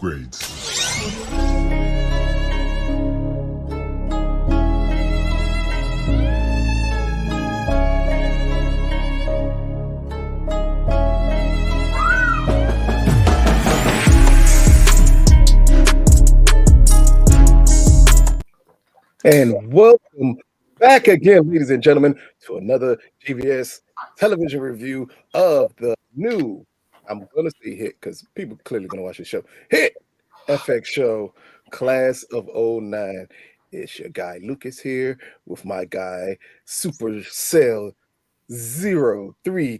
upgrades. And welcome back again, ladies and gentlemen, to another JVS television review of the new, I'm going to say hit because people clearly going to watch the show, hit FX show, Class of '09. It's your guy Lucas here with my guy Supercell 0320.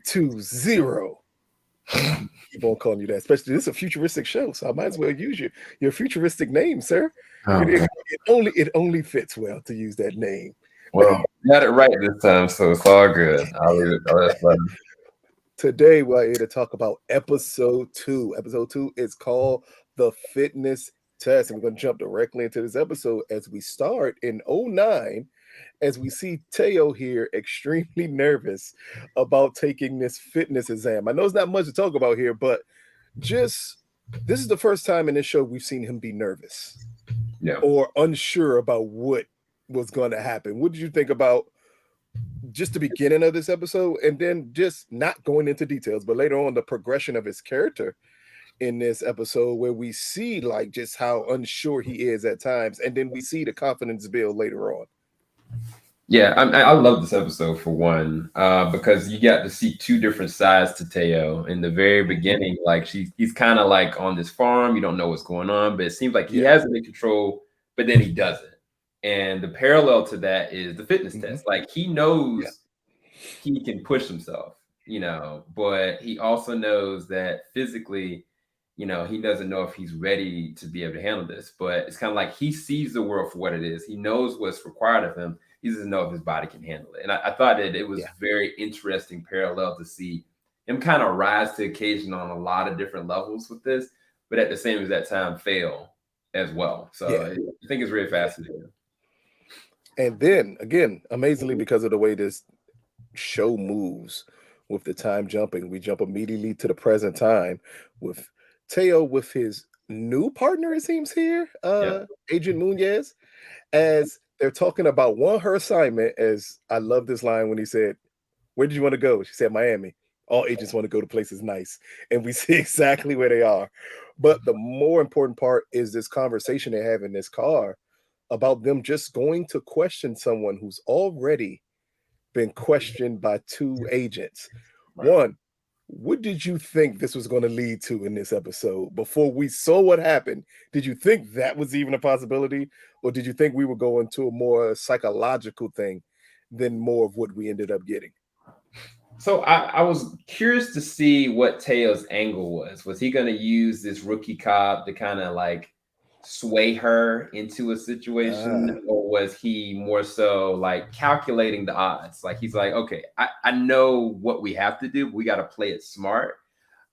Keep on calling you that, especially this is a futuristic show, so I might as well use your futuristic name, sir. It only fits well to use that name. Well, you got it right this time, so it's all good. I'll leave it. That's fun. Today we're here to talk about episode 2. Episode 2 is called The Fitness Test, and we're going to jump directly into this episode as we start in '09, as we see Teo here extremely nervous about taking this fitness exam. I know it's not much to talk about here, but this is the first time in this show we've seen him be nervous. Yeah. Or unsure about what was going to happen. What did you think about just the beginning of this episode, and then just not going into details, but later on the progression of his character in this episode, where we see like just how unsure he is at times, and then we see the confidence build later on. Yeah, I love this episode for one, because you got to see two different sides to Teo. In the very beginning, like he's kind of like on this farm, you don't know what's going on, but it seems like he has it in control, but then he doesn't. And the parallel to that is the fitness test. Like he knows he can push himself, but he also knows that physically, he doesn't know if he's ready to be able to handle this. But it's kind of like he sees the world for what it is. He knows what's required of him. He doesn't know if his body can handle it. And I thought that it was very interesting parallel to see him kind of rise to occasion on a lot of different levels with this, but at the same exact time fail as well. So I think it's really fascinating. And then again, amazingly, because of the way this show moves with the time jumping, we jump immediately to the present time with Teo with his new partner, it seems here, Agent Munez, as they're talking about her assignment. As I love this line when he said, "Where did you want to go?" She said, "Miami. All agents want to go to places nice." And we see exactly where they are. But the more important part is this conversation they have in this car about them just going to question someone who's already been questioned by two agents. Right. One, what did you think this was going to lead to in this episode? Before we saw what happened, did you think that was even a possibility? Or did you think we were going to a more psychological thing than more of what we ended up getting? So I was curious to see what Teo's angle was. Was he going to use this rookie cop to kind of like sway her into a situation, or was he more so like calculating the odds? Like he's like, okay, I know what we have to do, but we got to play it smart,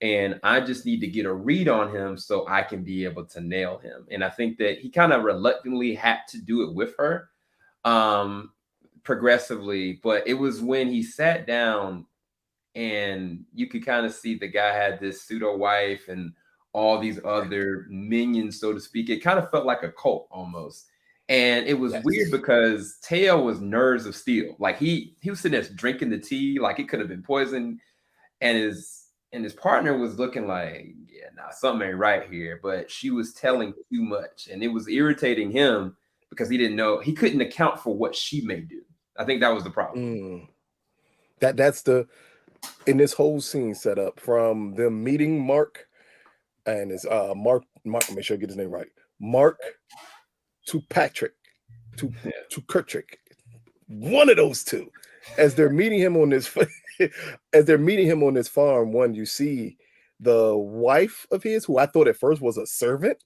and I just need to get a read on him so I can be able to nail him. And I think that he kind of reluctantly had to do it with her progressively, but it was when he sat down and you could kind of see the guy had this pseudo wife and all these other minions, so to speak. It kind of felt like a cult almost. And it was weird because Teo was nerves of steel. Like he was sitting there drinking the tea, like it could have been poison. And his partner was looking like, something ain't right here. But she was telling too much. And it was irritating him because he didn't know, he couldn't account for what she may do. I think that was the problem. That's in this whole scene set up from them meeting Mark. And it's Mark, make sure I get his name right. Mark to Patrick, to Kirtrick. One of those two. As they're meeting him on this farm, you see the wife of his, who I thought at first was a servant,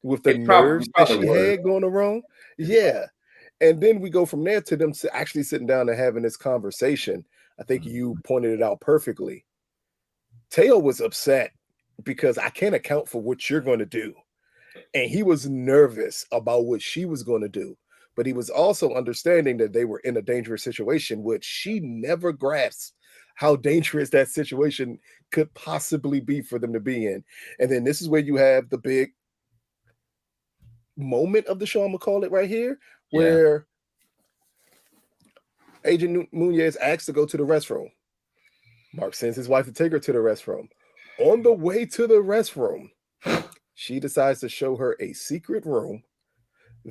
with the nerves that she had going around. Yeah. And then we go from there to them actually sitting down and having this conversation. I think you pointed it out perfectly. Teo was upset because I can't account for what you're going to do. And he was nervous about what she was going to do. But he was also understanding that they were in a dangerous situation, which she never grasped how dangerous that situation could possibly be for them to be in. And then this is where you have the big moment of the show, I'm gonna call it right here, Yeah. where Agent Munez asks to go to the restroom. Mark sends his wife to take her to the restroom. On the way to the restroom, she decides to show her a secret room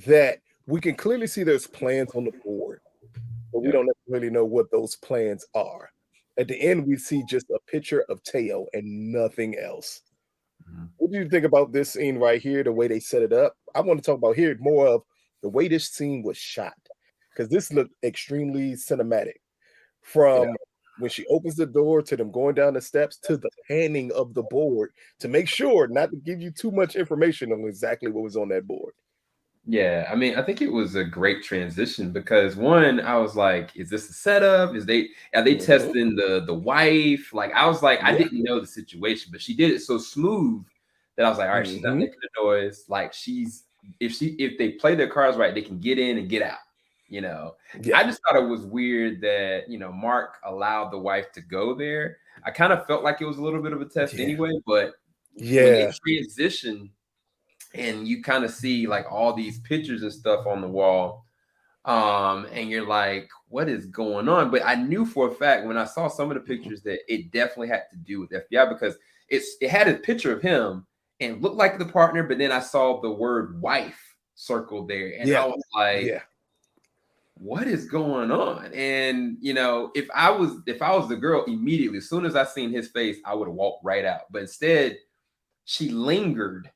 that we can clearly see there's plans on the board, but we Yeah. don't necessarily know what those plans are. At the end, we see just a picture of Teo and nothing else. Mhm. What do you think about this scene right here, the way they set it up? I want to talk about here more of the way this scene was shot, because this looked extremely cinematic. Yeah. From when she opens the door to them going down the steps to the panning of the board to make sure not to give you too much information on exactly what was on that board. Yeah, I mean, I think it was a great transition because one, I was like, is this a setup? Are they Mhm. testing the wife? Like I was like, I Yeah. didn't know the situation, but she did it so smooth that I was like, all right, she's not Mhm. making a noise. Like if they play their cards right, they can get in and get out. You know, Yeah. I just thought it was weird that Mark allowed the wife to go there. I kind of felt like it was a little bit of a test Yeah. anyway, but when they Yeah. transition and you kind of see like all these pictures and stuff on the wall, and you're like, what is going on? But I knew for a fact when I saw some of the Mhm. pictures that it definitely had to do with FBI because it had a picture of him and looked like the partner, but then I saw the word wife circled there and I Yeah. was like, Yeah. what is going on? And if I was the girl, immediately as soon as I seen his face, I would have walked right out, but instead she lingered,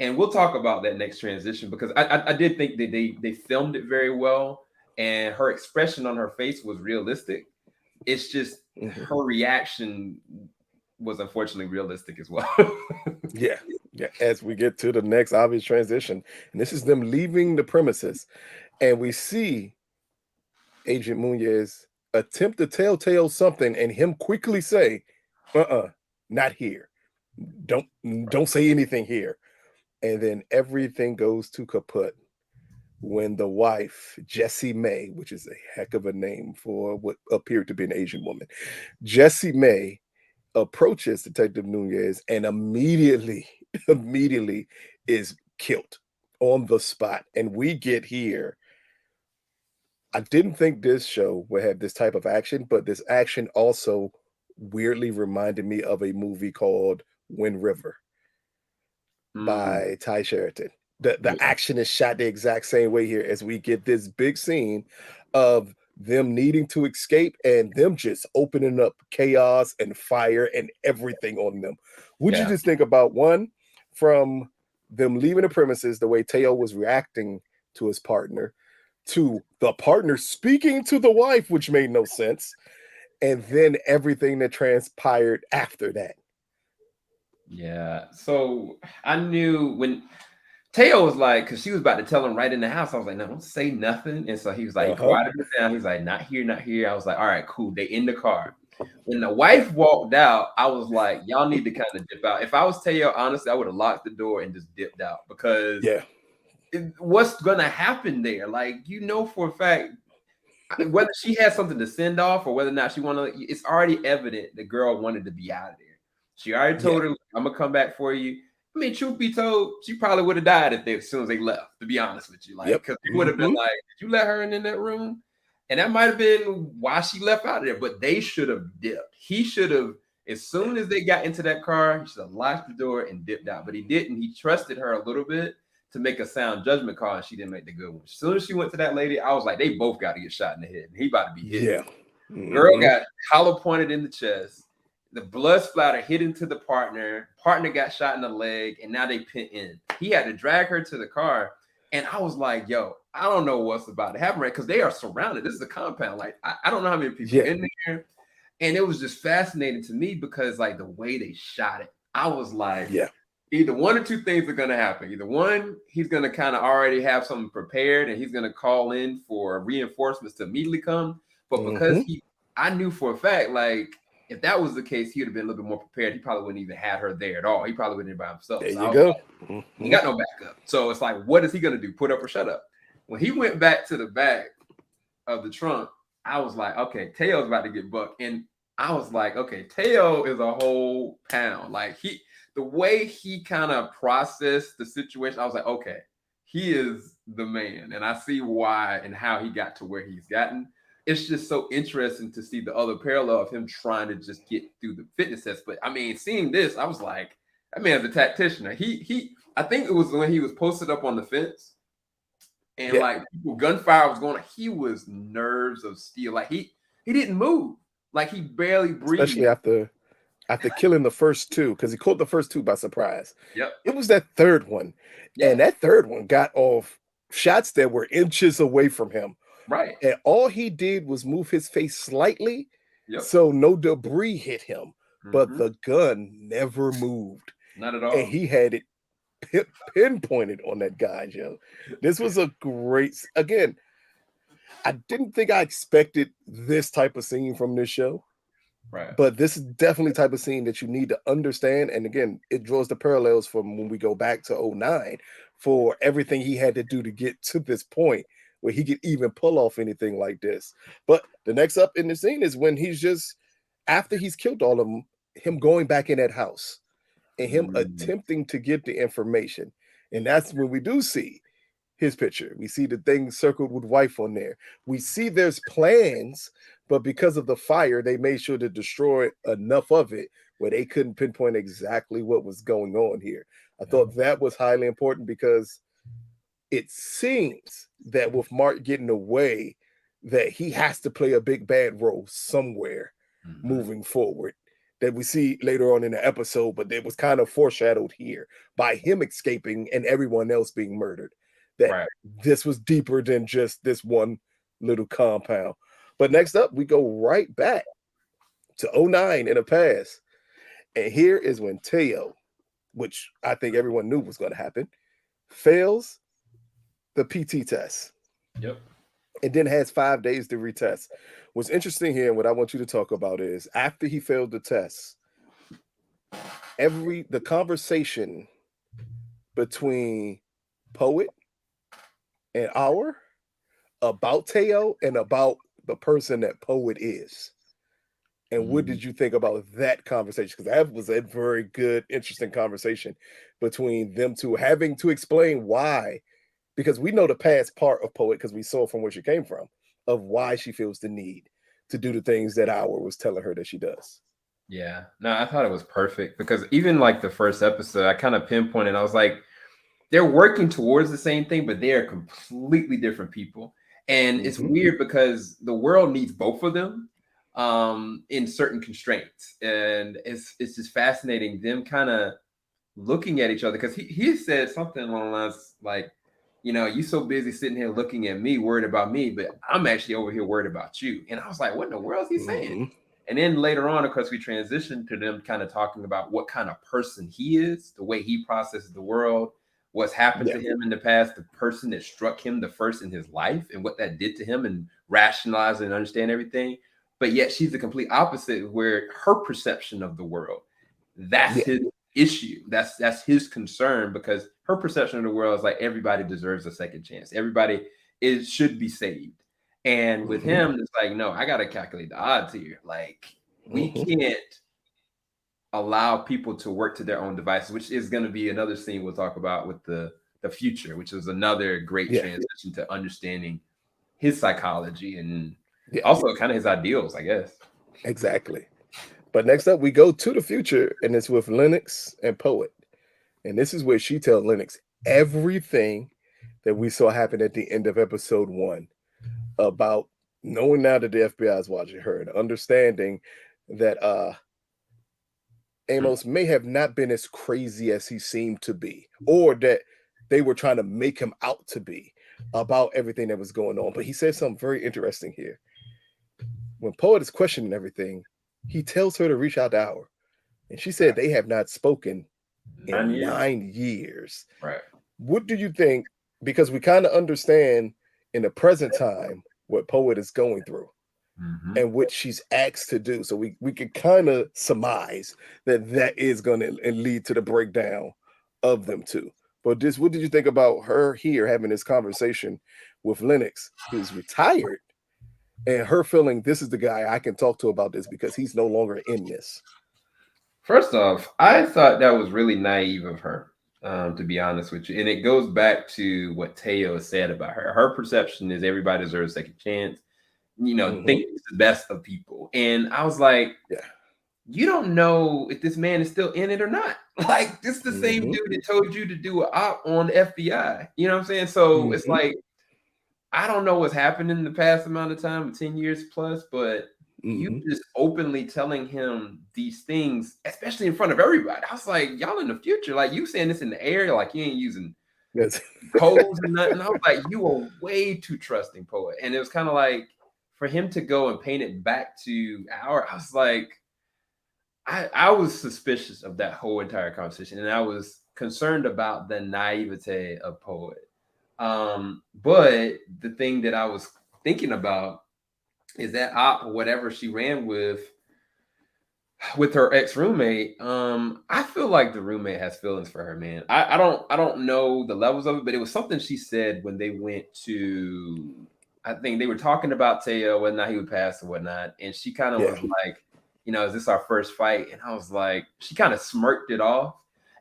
and we'll talk about that next transition because I did think that they filmed it very well, and her expression on her face was realistic. It's just Mhm. her reaction was unfortunately realistic as well. Yeah. Yeah. As we get to the next obvious transition, and this is them leaving the premises, and we see Agent Munez attempt to tell Teo something, and him quickly say, not here. Don't don't say anything here." And then everything goes to kaput when the wife, Jessie May, which is a heck of a name for what appeared to be an Asian woman, Jessie May approaches Detective Nunez and immediately, immediately is killed on the spot. And we get here. I didn't think this show would have this type of action, but this action also weirdly reminded me of a movie called Wind River Mm, by Ty Sheridan. The yeah, action is shot the exact same way here as we get this big scene of them needing to escape and them just opening up chaos and fire and everything on them. Would you yeah. just think about one from them leaving the premises, the way Teo was reacting to his partner, to the partner speaking to the wife, which made no sense, and then everything that transpired after that. Yeah. So I knew when Teo was like, because she was about to tell him right in the house. I was like, no, don't say nothing. And so he was like, he Uh-huh. quieted it down. He's like, not here, not here. I was like, all right, cool. They in the car. When the wife walked out, I was like, y'all need to kind of dip out. If I was Teo, honestly, I would have locked the door and just dipped out because Yeah. what's gonna happen there? Like, for a fact, whether she had something to send off or whether or not she wanted, it's already evident the girl wanted to be out of there. She already Yeah. told her, I'm gonna come back for you. I mean, truth be told, she probably would have died as soon as they left, to be honest with you. Like, Yep. because they would have been Mhm. like, did you let her in that room? And that might have been why she left out of there, but they should have dipped. He should have, as soon as they got into that car, he should have locked the door and dipped out. But he didn't. He trusted her a little bit to make a sound judgment call, and she didn't make the good one. As soon as she went to that lady, I was like, they both got to get shot in the head. And he about to be hit. Yeah. Girl Mhm. got hollow pointed in the chest. The blood splatter hit into the partner. Partner got shot in the leg, and now they pin in. He had to drag her to the car. And I was like, yo, I don't know what's about to happen, right? Because they are surrounded. This is a compound. Like, I don't know how many people Yeah. in there. And it was just fascinating to me because, like, the way they shot it, I was like, Yeah. either one or two things are going to happen. Either one, he's going to kind of already have something prepared and he's going to call in for reinforcements to immediately come. But because Mhm. I knew for a fact, like, if that was the case, he would have been a little bit more prepared. He probably wouldn't even had her there at all. He probably wouldn't have by himself. There So I you was go. like, he Mhm. got no backup. So it's like, what is he going to do? Put up or shut up? When he went back to the back of the trunk, I was like, okay, Teo's about to get bucked. And I was like, okay, Teo is a whole pound. Like the way he kind of processed the situation, I was like, okay, he is the man, and I see why and how he got to where he's gotten. It's just so interesting to see the other parallel of him trying to just get through the fitness test. But I mean, seeing this, I was like, that man's a tactician. I think it was when he was posted up on the fence and Yeah, like gunfire was going. He was nerves of steel. Like he didn't move. Like he barely especially breathed. after killing the first two, because he caught the first two by surprise. Yep. It was that third one, and Yeah. that third one got off shots that were inches away from him. Right. And all he did was move his face slightly Yep. so no debris hit him. But Hmm. the gun never moved. Not at And all. he had it pinpointed on that guy, Joe. This was a great, again, I didn't think I expected this type of scene from this show. Right. But this is definitely type of scene that you need to understand. And again, it draws the parallels from when we go back to '09 for everything he had to do to get to this point where he could even pull off anything like this. But the next up in the scene is when he's just after he's killed all of them, him going back in that house and him Mm. attempting to get the information. And that's when we do see his picture. We see the thing circled with wife on there. We see there's plans, but because of the fire, they made sure to destroy enough of it where they couldn't pinpoint exactly what was going on here. I Yeah. thought that was highly important because it seems that with Mark getting away, that he has to play a big bad role somewhere Hmm. moving forward. That we see later on in the episode, but it was kind of foreshadowed here by him escaping and everyone else being murdered. That Right. this was deeper than just this one little compound. But next up, we go right back to '09 in the past. And here is when Teo, which I think everyone knew was going to happen, fails the PT test Yep. and then has 5 days to retest. What's interesting here, and what I want you to talk about is after he failed the test, the conversation between Poet and Our about Teo and about the person that Poet is. And what Mm. did you think about that conversation? Because that was a very good, interesting conversation between them two, having to explain why, because we know the past part of Poet because we saw from where she came from, of why she feels the need to do the things that Our was telling her that she does. Yeah. No, I thought it was perfect because even like the first episode, I kind of pinpointed. I was like, they're working towards the same thing, but they are completely different people. And it's Hmm. weird because the world needs both of them in certain constraints. And it's just fascinating them kind of looking at each other because he said something along the lines like, you so busy sitting here looking at me, worried about me, but I'm actually over here worried about you. And I was like, what in the world is he saying? Hmm. And then later on, of course, we transitioned to them kind of talking about what kind of person he is, the way he processes the world, what's happened Yeah. to him in the past, the person that struck him the first in his life, and what that did to him, and rationalize and understand everything. But yet she's the complete opposite, where her perception of the world, that's Yeah. his issue. That's his concern because her perception of the world is like everybody deserves a second chance. Everybody should be saved. And with Hmm. him, it's like, no, I gotta calculate the odds here. Like, we Hmm. can't allow people to work to their own devices, which is going to be another scene we'll talk about with the future, which is another great Yeah. transition to understanding his psychology and Yeah. also kind of his ideals, I guess. Exactly. But next up, we go to the future, and it's with Lennox and Poet. And this is where she tells Lennox everything that we saw happen at the end of episode one about knowing now that the FBI is watching her and understanding that Amos may have not been as crazy as he seemed to be, or that they were trying to make him out to be about everything that was going on. But he said something very interesting here. When Poet is questioning everything, he tells her to reach out to Hour. And she said they have not spoken 9 in years. 9 years. Right. What do you think? Because we kind of understand in the present time what Poet is going through Hmm. and what she's asked to do. So we could kind of surmise that that is going to lead to the breakdown of them two. But this, what did you think about her here having this conversation with Lennox, who's retired, and her feeling this is the guy I can talk to about this because he's no longer in this? First off, I thought that was really naive of her. to be honest with you. And it goes back to what Teo said about her. Her perception is everybody deserves a second chance. Think it's the best of people. And I was like, yeah. you don't know if this man is still in it or not. Like, this is the same dude that told you to do an op on the FBI. You know what I'm saying? So it's like, I don't know what's happened in the past amount of time, 10 years plus, but you just openly telling him these things, especially in front of everybody. I was like, y'all in the future, like you saying this in the air, like you ain't using Yes. codes and nothing. I was like, you are way too trusting, poet. And it was kind of like for him to go and paint it back to I was like, I was suspicious of that whole entire conversation, and I was concerned about the naivete of poet. But the thing that I was thinking about is that op or whatever she ran with her ex roommate. I feel like the roommate has feelings for her, man. I don't know the levels of it, but it was something she said when they went to. I think they were talking about Teo, whether or not he would pass or whatnot, and she kind of was like, is this our first fight? And I was like, she kind of smirked it off,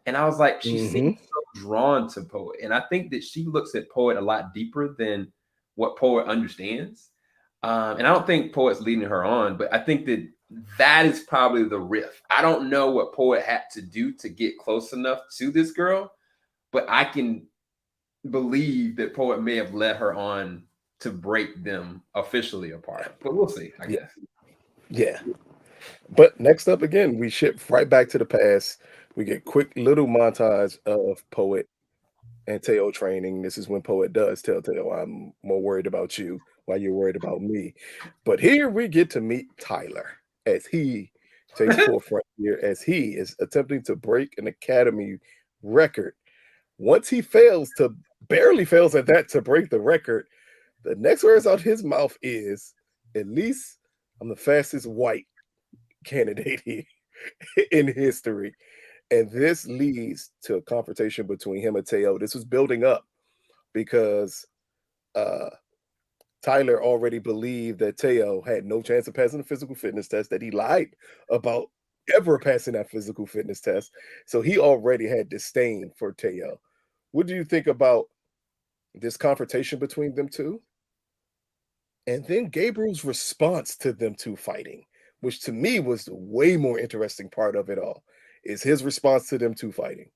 and I was like, she seems so drawn to Poet, and I think that she looks at Poet a lot deeper than what Poet understands. And I don't think Poet's leading her on, but I think that is probably the riff. I don't know what Poet had to do to get close enough to this girl, but I can believe that Poet may have led her on to break them officially apart. But we'll see, I guess. Yeah. But next up again, we ship right back to the past. We get quick little montage of Poet and Teo training. This is when Poet does tell Teo, I'm more worried about you while you're worried about me. But here we get to meet Tyler as he takes forefront here, as he is attempting to break an academy record. Once he barely fails at that to break the record, the next words out his mouth is, at least I'm the fastest white candidate here in history. And this leads to a confrontation between him and Teo. This was building up because uh, Tyler already believed that Teo had no chance of passing the physical fitness test, that he lied about ever passing that physical fitness test. So he already had disdain for Teo. What do you think about this confrontation between them two? And then Gabriel's response to them two fighting, which to me was the way more interesting part of it all, is his response to them two fighting.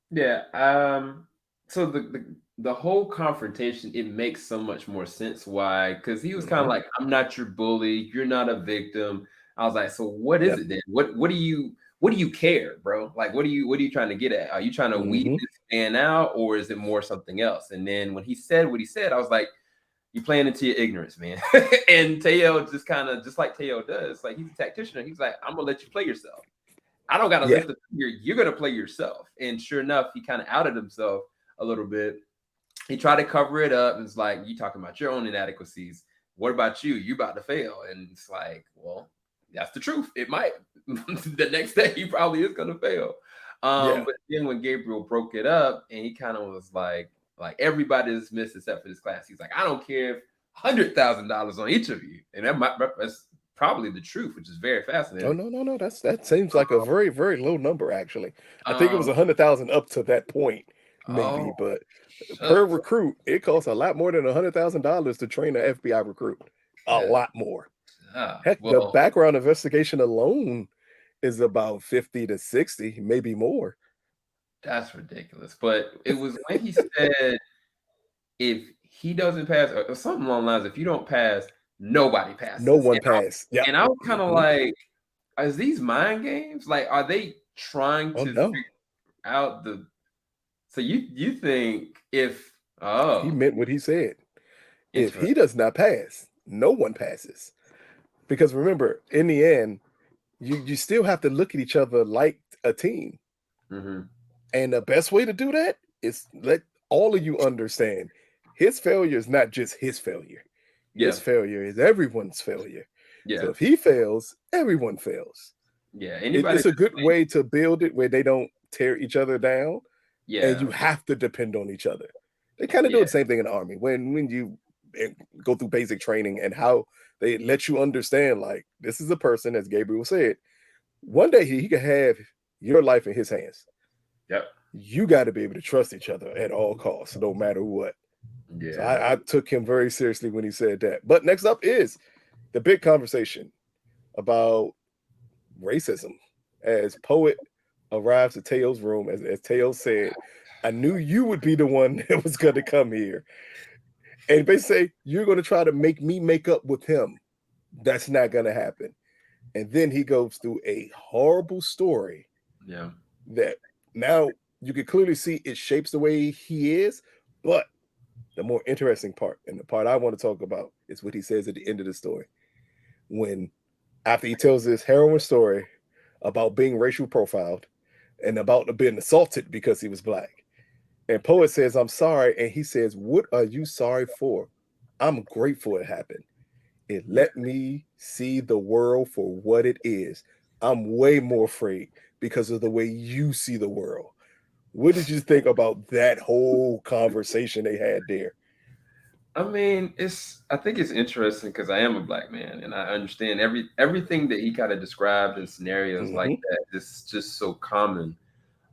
Yeah. So the whole confrontation, it makes so much more sense. Why? Because he was kind of like, I'm not your bully, you're not a victim. I was like, so what is Yep. it then? What do you care, bro? Like what are you trying to get at? Are you trying to weed this man out, or is it more something else? And then when he said what he said, I was like, you playing into your ignorance, man. And Teo just kind of, just like Teo does, like he's a tactician. He's like, I'm gonna let you play yourself. I don't got to Yeah. lift the finger. You're going to play yourself. And sure enough, he kind of outed himself a little bit. He tried to cover it up. And it's like, you talking about your own inadequacies. What about you? You about to fail. And it's like, well, that's the truth. It might. The next day, he probably is going to fail. Yeah. But then when Gabriel broke it up and he kind of was like everybody is missed except for this class. He's like, I don't care if $100,000 on each of you. And that's probably the truth, which is very Oh fascinating. no. That seems like a very, very low number, actually. I think it was Um, 100,000 up to that point, maybe, oh, but per shucks. recruit, it costs a lot more than $100,000 to train an FBI recruit. A Yeah. lot more. Ah, Heck, the well, background investigation alone is about 50 to 60, maybe more. that's ridiculous. But it was when he said, if he doesn't pass, or something along the lines, if you don't pass, nobody No passes. one passed. Yep. And I was kind of Mhm. like, is these mind games? Like, are they trying Oh to no. figure out the? So you think if He meant what he said. If he interesting. does not pass, no one passes. Because remember, in the end, you still have to look at each other like a team. Hmm. And the best way to do that is let all of you understand his failure is not just his failure. His Yeah, failure is everyone's failure. So yeah, if he fails, everyone fails. yeah. Anybody It's a that's good playing, way to build it where they don't tear each other down and yeah, you have to depend on each other. They kind of do yeah, the same thing in the army when you go through basic training and how they let you understand like this is a person, as Gabriel said, one day he could have your life in his hands. yep, you got to be able to trust each other at all costs, no matter what. So Yeah. I took him very seriously when he said that. But next up is the big conversation about racism as Poet arrives at Teo's room. As Teo said, I knew you would be the one that was going to come here. And they say, you're going to try to make me make up with him. That's not going to happen. And then he goes through a horrible story Yeah. that now you can clearly see it shapes the way he is. But the more interesting part, and the part I want to talk about, is what he says at the end of the story. When, after he tells this harrowing story about being racial profiled and about being assaulted because he was black, and Poet says, I'm sorry. And he says, what are you sorry for? I'm grateful it happened. It Yeah. let me see the world for what it is. I'm way more afraid because of the way you see the world. What did you think about that whole conversation they had there? I mean, I think it's interesting because I am a black man and I understand everything that he kind of described in scenarios like Mm-hmm. that. It's just so common.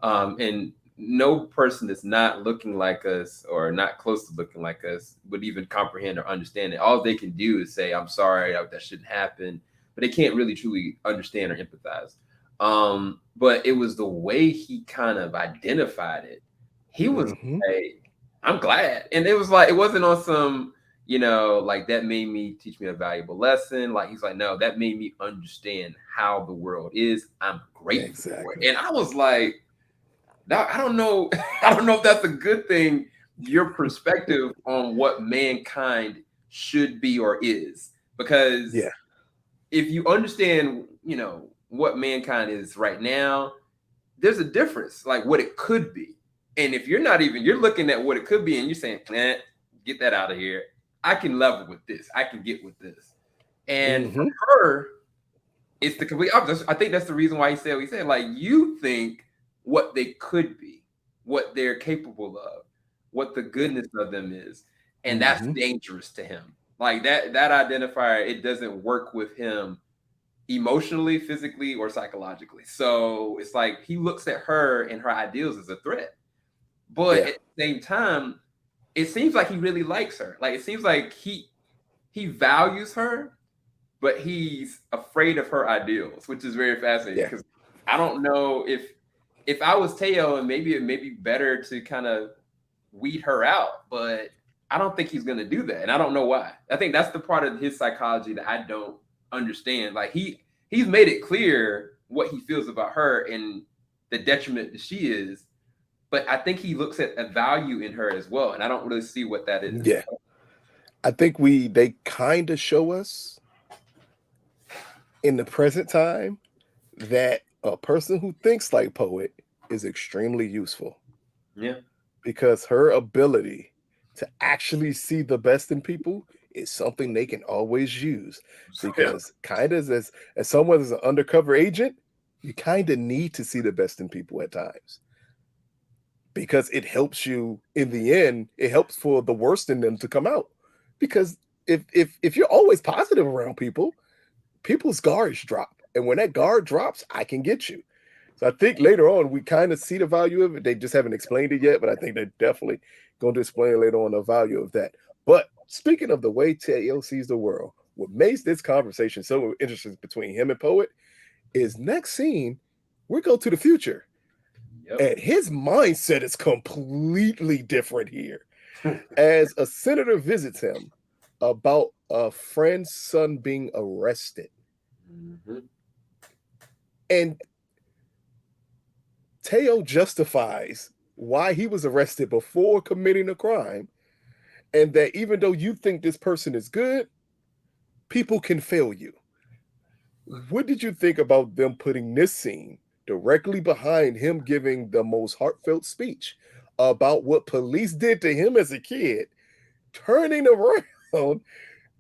And no person that's not looking like us or not close to looking like us would even comprehend or understand it. All they can do is say, I'm sorry, that shouldn't happen. But they can't really truly understand or empathize. But it was the way he kind of identified it. He was Mm-hmm. like, I'm glad. And it was like, it wasn't on some, like that made me teach me a valuable lesson. Like he's like, no, that made me understand how the world is. I'm grateful for it. Exactly. And I was like, now, I don't know. I don't know if that's a good thing. Your perspective on what mankind should be or is, because Yeah. if you understand, what mankind is right now, there's a difference, like what it could be. And if you're looking at what it could be, and you're saying, get that out of here. I can level with this. I can get with this. And for Mm-hmm. her, it's the complete opposite. I think that's the reason why he said what he said. Like you think what they could be, what they're capable of, what the goodness of them is, and that's Mm-hmm. dangerous to him. Like that identifier, it doesn't work with him emotionally, physically, or psychologically. So it's like he looks at her and her ideals as a threat. But Yeah. at the same time, it seems like he really likes her. Like it seems like he values her, but he's afraid of her ideals, which is very fascinating Yeah. because I don't know if I was Teo, and maybe it may be better to kind of weed her out, but I don't think he's gonna do that, and I don't know why. I think that's the part of his psychology that I don't understand. Like he's made it clear what he feels about her and the detriment that she is, but I think he looks at a value in her as well, and I don't really see what that is. Yeah. I think they kind of show us in the present time that a person who thinks like Poet is extremely useful Yeah, because her ability to actually see the best in people is something they can always use. yeah, Because kind of as someone as an undercover agent, you kind of need to see the best in people at times because it helps you in the end. It helps for the worst in them to come out because if you're always positive around people, people's guards drop. And when that guard drops, I can get you. So I think later on we kind of see the value of it. They just haven't explained it yet, but I think they're definitely going to explain later on the value of that. But speaking of the way Teo sees the world, what makes this conversation so interesting between him and Poet is next scene, we go to the future. yep. And his mindset is completely different here. As a senator visits him about a friend's son being arrested. Mhm. And Teo justifies why he was arrested before committing a crime, and that even though you think this person is good, people can fail you. What did you think about them putting this scene directly behind him giving the most heartfelt speech about what police did to him as a kid, turning around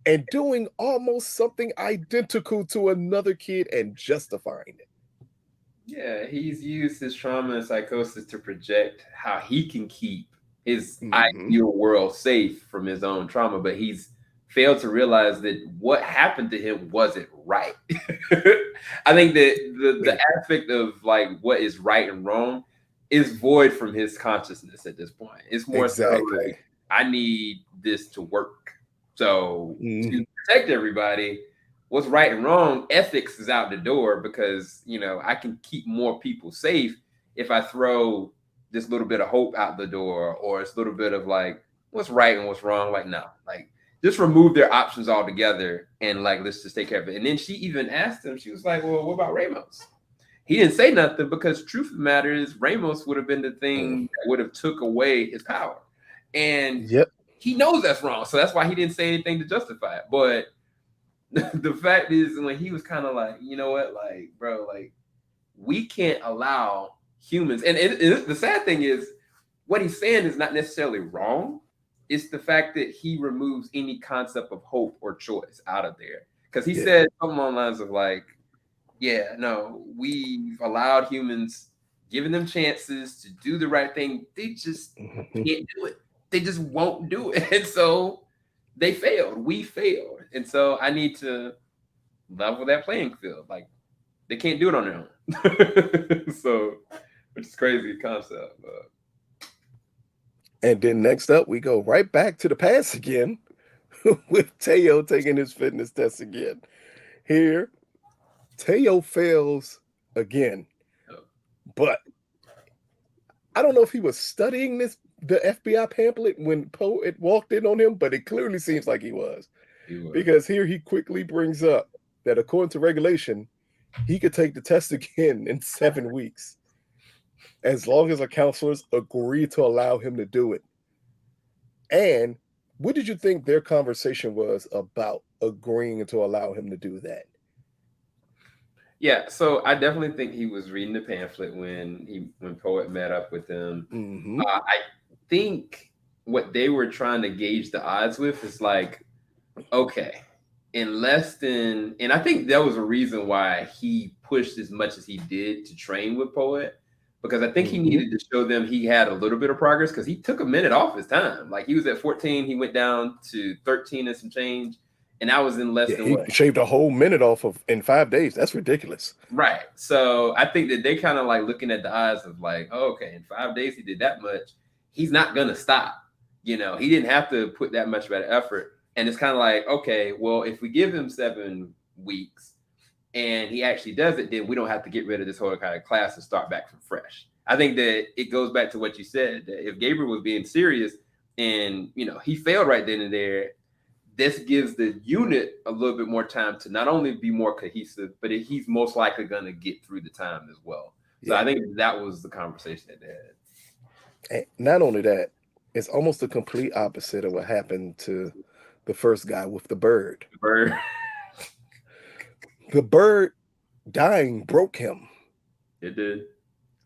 and doing almost something identical to another kid and justifying it? Yeah, he's used his trauma and psychosis to project how he can keep his Mm-hmm. ideal world safe from his own trauma, but he's failed to realize that what happened to him wasn't right. I think that the Yeah. aspect of like what is right and wrong is void from his consciousness at this point. It's more so Exactly. like, I need this to work. So to Mhm. protect everybody, what's right and wrong, ethics is out the door, because I can keep more people safe if I throw this little bit of hope out the door, or it's a little bit of like what's right and what's wrong. Like, no, like just remove their options altogether, and like let's just take care of it. And then she even asked him, she was like, well, what about Ramos? He didn't say nothing, because truth of the matter is Ramos would have been the Mm. thing that would have took away his power. And Yep. he knows that's wrong. So that's why he didn't say anything to justify it. But the fact is, when he was kind of like, you know what, like, bro, like, we can't allow humans. And the sad thing is, what he's saying is not necessarily wrong. It's the fact that he removes any concept of hope or choice out of there. Because he said something on lines of like, yeah, no, we've allowed humans, giving them chances to do the right thing. They just Mhm. can't do it. They just won't do it. And so they failed. We failed. And so I need to level that playing field. Like, they can't do it on their own. So, which is crazy concept. And then next up, we go right back to the past again with Teo taking his fitness test again. Here, Teo fails again, but I don't know if he was studying the FBI pamphlet when Poe had walked in on him, but it clearly seems like he was. Because here he quickly brings up that according to regulation, he could take the test again in 7 weeks, as long as the counselors agree to allow him to do it. And what did you think their conversation was about agreeing to allow him to do that? Yeah, so I definitely think he was reading the pamphlet when Poet met up with him. Mm-hmm. I think what they were trying to gauge the odds with is like, okay, in less than, and I think that was a reason why he pushed as much as he did to train with Poet, because I think he Mm-hmm. needed to show them he had a little bit of progress, because he took a minute off his time. Like, he was at 14, he went down to 13 and some change, and I was in less Yeah, than he what. shaved a whole minute off of in 5 days. That's ridiculous. Right. So I think that they kind of like looking at the odds of like, oh, okay, in 5 days he did that much. He's not gonna stop. He didn't have to put that much of an effort. And it's kind of like, okay, well, if we give him 7 weeks and he actually does it, then we don't have to get rid of this whole kind of class and start back from fresh. I think that it goes back to what you said, that if Gabriel was being serious and he failed right then and there, this gives the unit a little bit more time to not only be more cohesive, but he's most likely going to get through the time as well. So I Yeah. think that was the conversation that they had. And not only that, it's almost the complete opposite of what happened to the first guy with the bird. Bird. The bird dying broke him. It did.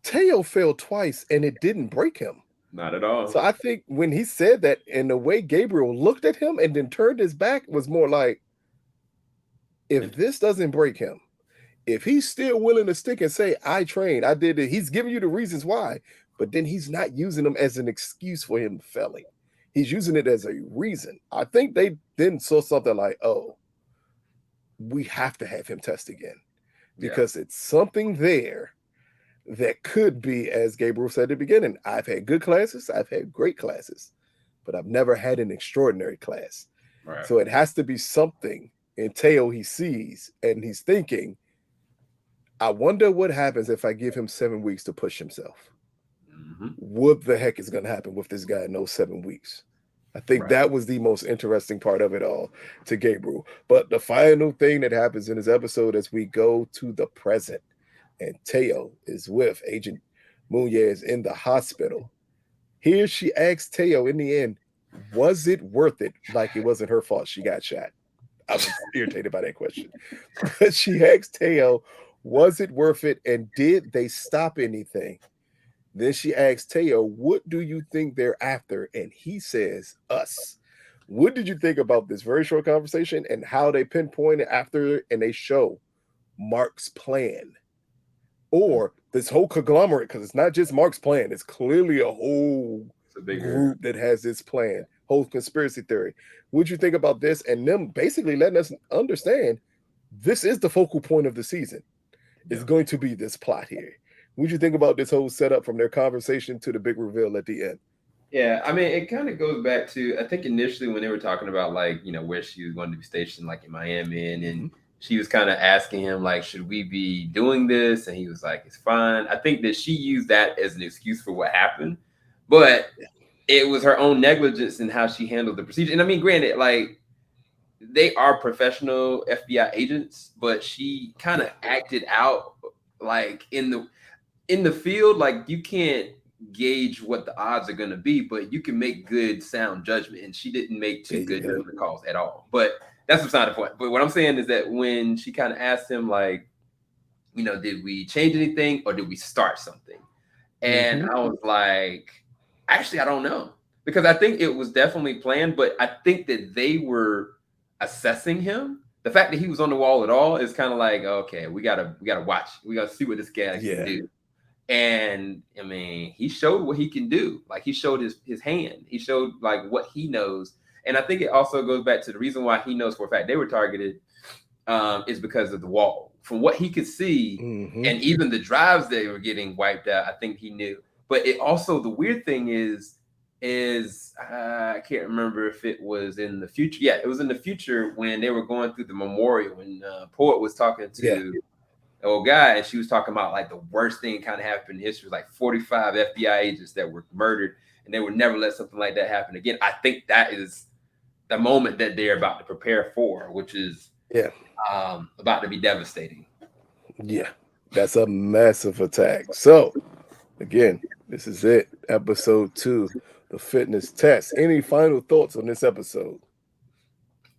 Teo failed twice and it didn't break him. Not at all. So I think when he said that, and the way Gabriel looked at him and then turned his back was more like, if this doesn't break him, if he's still willing to stick and say, I trained, I did it, he's giving you the reasons why, but then he's not using them as an excuse for him failing. He's using it as a reason. I think they then saw something like, oh, we have to have him test again because it's something there that could be, as Gabriel said at the beginning, I've had good classes, I've had great classes, but I've never had an extraordinary class. Right. So it has to be something in Teo he sees and he's thinking, I wonder what happens if I give him 7 weeks to push himself. Mm-hmm. What the heck is going to happen with this guy in those 7 weeks? I think that was the most interesting part of it all to Gabriel. But the final thing that happens in this episode as we go to the present, and Teo is with Agent Munez in the hospital. Here she asks Teo in the end, was it worth it? Like it wasn't her fault she got shot. I was irritated by that question. But she asked Teo, was it worth it? And did they stop anything? Then she asks Teo, what do you think they're after? And he says, us. What did you think about this very short conversation and how they pinpoint it after and they show Mark's plan? Or this whole conglomerate, because it's not just Mark's plan, it's clearly a whole group that has this plan, whole conspiracy theory. What'd you think about this? And them basically letting us understand this is the focal point of the season. It's going to be this plot here. What you think about this whole setup from their conversation to the big reveal at the end? Yeah, I mean, it kind of goes back to, I think initially when they were talking about like, where she was going to be stationed, like in Miami, and then she was kind of asking him like, should we be doing this? And he was like, it's fine. I think that she used that as an excuse for what happened, but it was her own negligence in how she handled the procedure. And I mean, granted, like they are professional FBI agents, but she kind of acted out like in the field, like you can't gauge what the odds are going to be, but you can make good sound judgment, and she didn't make two good judgment calls at all. But that's beside the point. But what I'm saying is that when she kind of asked him like, did we change anything or did we start something? And I was like, actually, I don't know, because I think it was definitely planned, but I think that they were assessing him. The fact that he was on the wall at all is kind of like, okay, we gotta watch, we gotta see what this guy can do. And I mean, he showed what he can do. Like he showed his hand. He showed like what he knows. And I think it also goes back to the reason why he knows for a fact they were targeted is because of the wall. From what he could see, and even the drives they were getting wiped out, I think he knew. But it also, the weird thing is I can't remember if it was in the future. Yeah, it was in the future when they were going through the memorial, when Poet was talking to the old guy, and she was talking about like the worst thing kind of happened in history, like 45 FBI agents that were murdered, and they would never let something like that happen again. I think that is the moment that they're about to prepare for, which is about to be devastating. Yeah, that's a massive attack. So again, this is it, episode 2, the fitness test. Any final thoughts on this episode?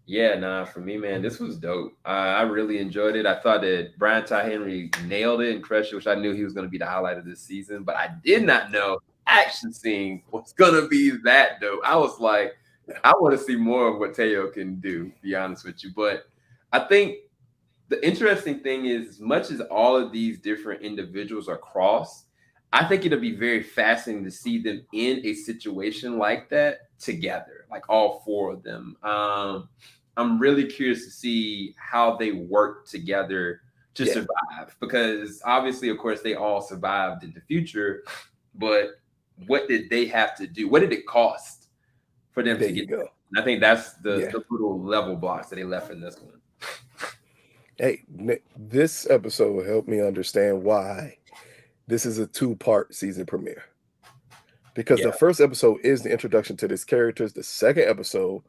Yeah, nah, for me, man, this was dope. I really enjoyed it. I thought that Brian Ty Henry nailed it and crushed it, which I knew he was going to be the highlight of this season, but I did not know action scene was going to be that dope. I was like, I want to see more of what Teo can do, to be honest with you. But I think the interesting thing is, as much as all of these different individuals are crossed, I think it'll be very fascinating to see them in a situation like that together, like all 4 of them. I'm really curious to see how they work together to survive, because obviously, of course, they all survived in the future, but what did they have to do? What did it cost for them to get there? And I think that's the little level blocks that they left in this one. Hey, this episode helped me understand why this is a 2-part season premiere. Because the first episode is the introduction to these characters. The second episode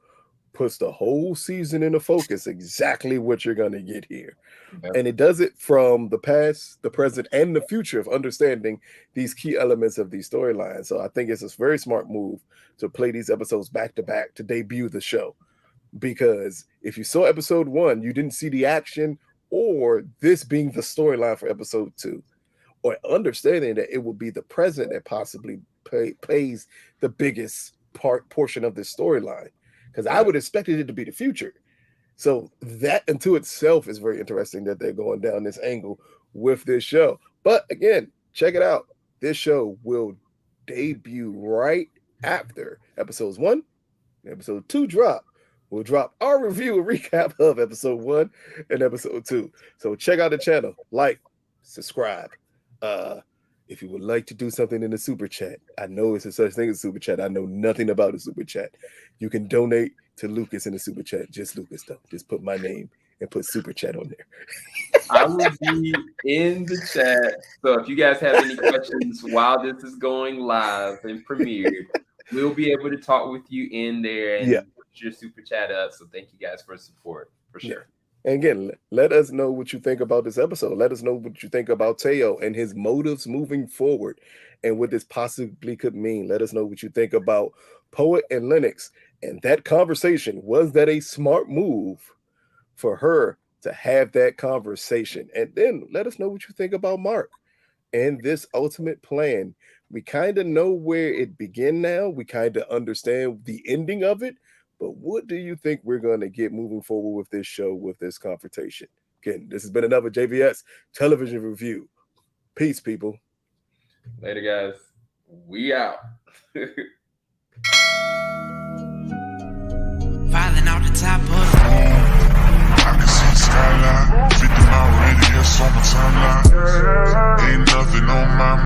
puts the whole season into focus, exactly what you're going to get here. And it does it from the past, the present, and the future of understanding these key elements of these storylines. So I think it's a very smart move to play these episodes back to back to debut the show. Because if you saw episode 1, you didn't see the action or this being the storyline for episode 2, or understanding that it will be the present that possibly plays the biggest portion of this storyline. Because I would expect it to be the future. So that into itself is very interesting that they're going down this angle with this show. But again, check it out. This show will debut right after episodes 1 and episode 2 drop. We'll drop our review and recap of episode 1 and episode 2. So check out the channel, like, subscribe. If you would like to do something in the super chat, I know it's a such thing as super chat. I know nothing about the super chat. You can donate to Lucas in the super chat. Just Lucas, though. Just put my name and put super chat on there. I will be in the chat. So if you guys have any questions while this is going live and premiered, we'll be able to talk with you in there and put your super chat up. So thank you guys for support, for sure. And again, let us know what you think about this episode. Let us know what you think about Teo and his motives moving forward and what this possibly could mean. Let us know what you think about Poet and Lennox and that conversation. Was that a smart move for her to have that conversation? And then let us know what you think about Mark and this ultimate plan. We kind of know where it began now. We kind of understand the ending of it. But what do you think we're going to get moving forward with this show, with this confrontation? Again, this has been another JVS television review. Peace, people. Later, guys. We out. Falling out the top of the I can see the skyline, 50 mile radius. TeamJVS on my timeline. Ain't nothing on my